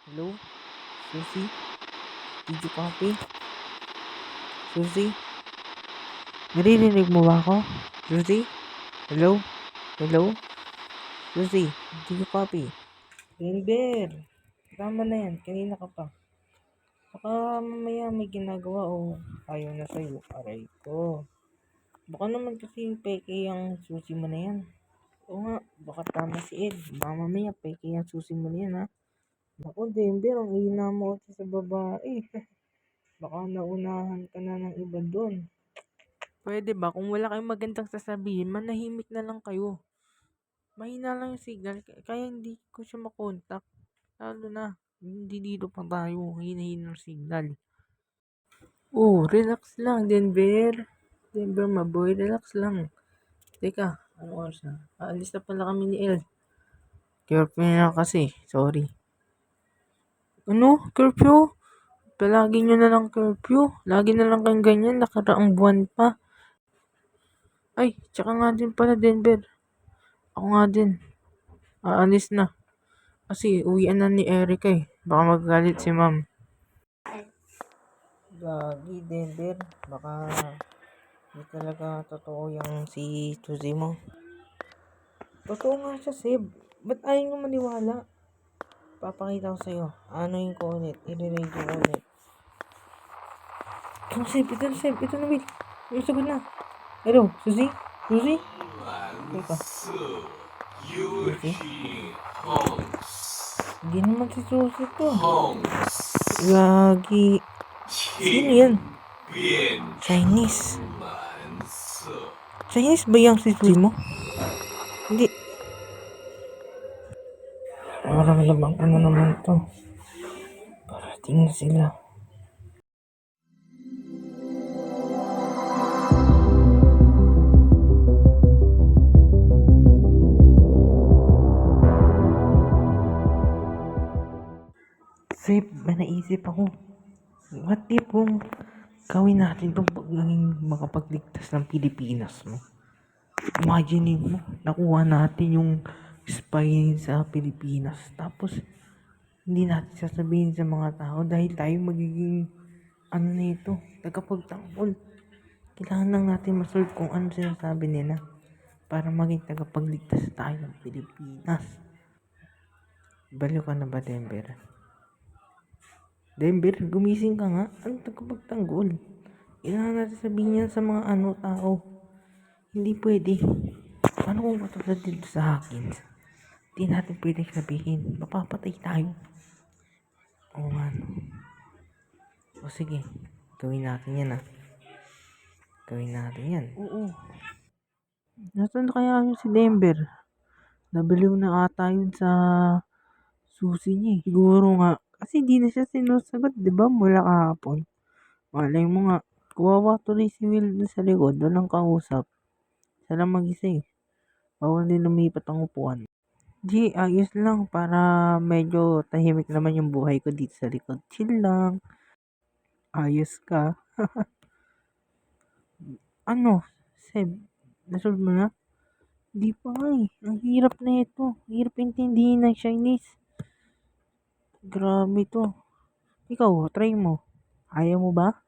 Hello? Susie? Did you copy? Susie? Naririnig mo ba ako? Susie? Hello? Hello? Susie? Did you copy? Denver! Tama na yan. Kanina ka pa. Baka mamaya may ginagawa o ayaw na sa'yo. Aray ko. Baka naman kasi peke yung susi mo na yan. Oo nga. Baka tama si Ed. Baka mamaya peke yung susi mo na yan ha. Ako Denver. Ang ina mo kasi sa babae. Baka naunahan ka na ng iba doon. Pwede ba? Kung wala kayong magandang sasabihin, manahimik na lang kayo. Mahina lang yung signal. Kaya hindi ko siya makontak. Lalo na. Hindi dito pa tayo. Hina-hina yung signal. Oh, relax lang, Denver. Denver, maboy. Relax lang. Teka, ano oras na? Aalis na pala kami ni El. Curfew na kasi. Sorry. Ano? Curfew? Palagi nyo na lang curfew. Lagi na lang kayong ganyan. Nakaraang buwan pa. Ay, tsaka nga din pala, Denver. Ako nga din. Aalis na. Kasi uwian na ni Erica eh. Baka magagalit si ma'am. Gagi, Denver. Baka hindi talaga totoo yung si Tuzi mo. Totoo nga siya, Seb. Ba't ayaw nyo maniwala? Papakita ko sa'yo. Ano ko ulit. I-radio ko ulit. Ito, Seb. Ito na, Seb. Ito na, Will. Yung sagot na. Hello, Suzy? Suzy? Teka. Suzy? Hindi naman si Suzy to. Gagi. Sino yan? Chinese. Chinese ba yung si Suzy mo? Hindi. Parang lamang ano naman to. Parating na sila. Sip, may naisip ako. What if kung gawin natin itong pagiging makapagligtas ng Pilipinas mo? Imagine mo, nakuha natin yung spy sa Pilipinas. Tapos, hindi natin sasabihin sa mga tao dahil tayo magiging ano na ito, tagapagtanggol. Kailangan lang natin masolve kung ano sinasabi nila para maging tagapagligtas tayo ng Pilipinas. Baliw ka na ba, Denver? Denver, gumising ka nga. Ano tagapagtanggol? Kailangan natin sabihin yan sa mga tao. Hindi pwede. Paano kung katulad dito sa akin? Hindi natin pwede sabihin. Mapapatay tayo. Oo nga no. O sige, gawin natin yan Gawin natin yan. Oo. Nasaan kaya yung si Denver? Nabaliw na ata yun sa susi niya eh. Siguro nga. Kasi di na siya sinusagot, di ba? Mula kahapon. Malay mo nga. Kawawa tuloy si Will sa likod. Walang kausap. Siya lang mag-isa eh. Bawal din lumipat ang upuan. Di, ayos lang. Para medyo tahimik naman yung buhay ko dito sa likod. Chill lang. Ayos ka. Ano? Seb, nasolve mo na? Di pa eh. Ang hirap na ito. Hirap intindihin ng Chinese. Grabe to. Ikaw, try mo. Ayaw mo ba?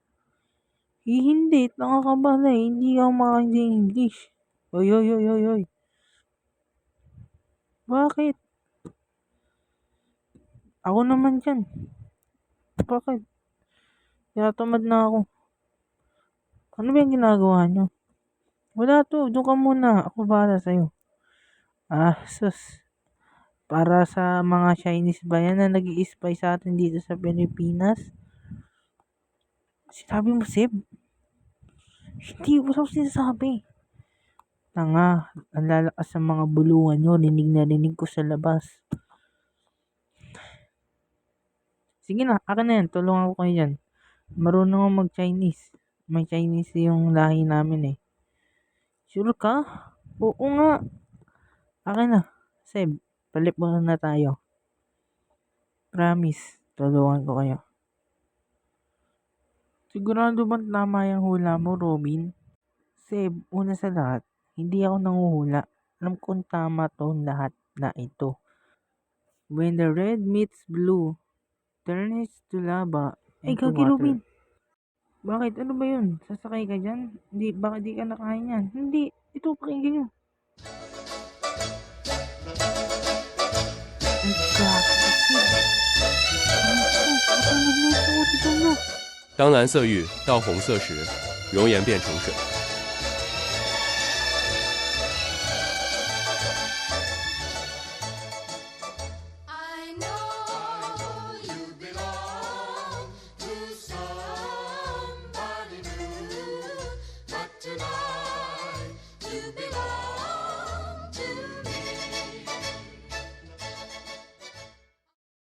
Hindi. Tanga ka ba na eh. Hindi ako makaintindi English. Oy, oy, oy, oy, oy. Bakit? Ako naman dyan. Bakit? Tinatamad na ako. Ano ba yung ginagawa nyo? Wala to. Doon ka muna. Ako bahala sa'yo. Sus. Para sa mga Chinese ba yan na nag-i-spy sa atin dito sa Pilipinas? Sinabi mo, Seb? Hindi. Wala ko sinasabi. Tanga. Ang lalakas sa mga bulungan nyo. Rinig na rinig ko sa labas. Sige na. Akin na yan. Tulungan ko kayo dyan. Marunong ako mag-Chinese. May Chinese yung lahi namin eh. Sure ka? Oo nga. Akin na. Seb, palip mo na tayo. Promise. Tulungan ko kayo. Sigurado bang tama yung hula mo, Robin? Seb, una sa lahat, hindi ako nanguhula. Alam kong tama to lahat na ito. When the red meets blue, Turns to lava Ay, into Gagi Lubin. water. Bakit? Ano ba yun? Sasakay ka dyan? Hindi, baka di ka nakain yan. Hindi. Ito, pakinggan nyo. Ay, gago kasi. Ano to? Matunog na ito. Tignan nyo. 当蓝色玉到红色时，熔岩变成水。